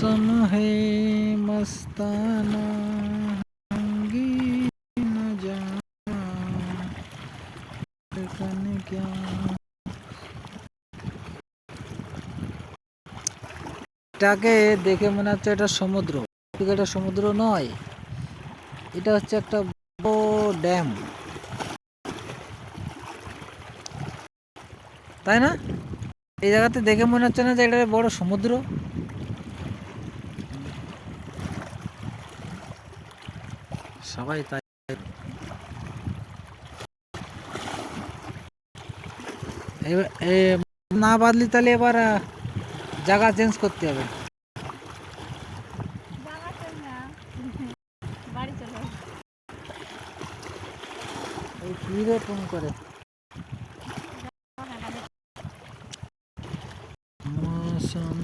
मौसम है मस्ताना रंगीन जाना এখানে क्या এটাকে দেখে মনে হচ্ছে এটা সমুদ্র, কিন্তু এটা সমুদ্র নয়, এটা হচ্ছে একটা বড় ড্যাম, তাই না? এই জায়গাতে দেখে মনে হচ্ছে না যে এটা বড় সমুদ্র? সবাই তাই। না বাদলি তাহলে এবার জায়গা চেঞ্জ করতে হবে। এই কি রে ফোন করে मौसम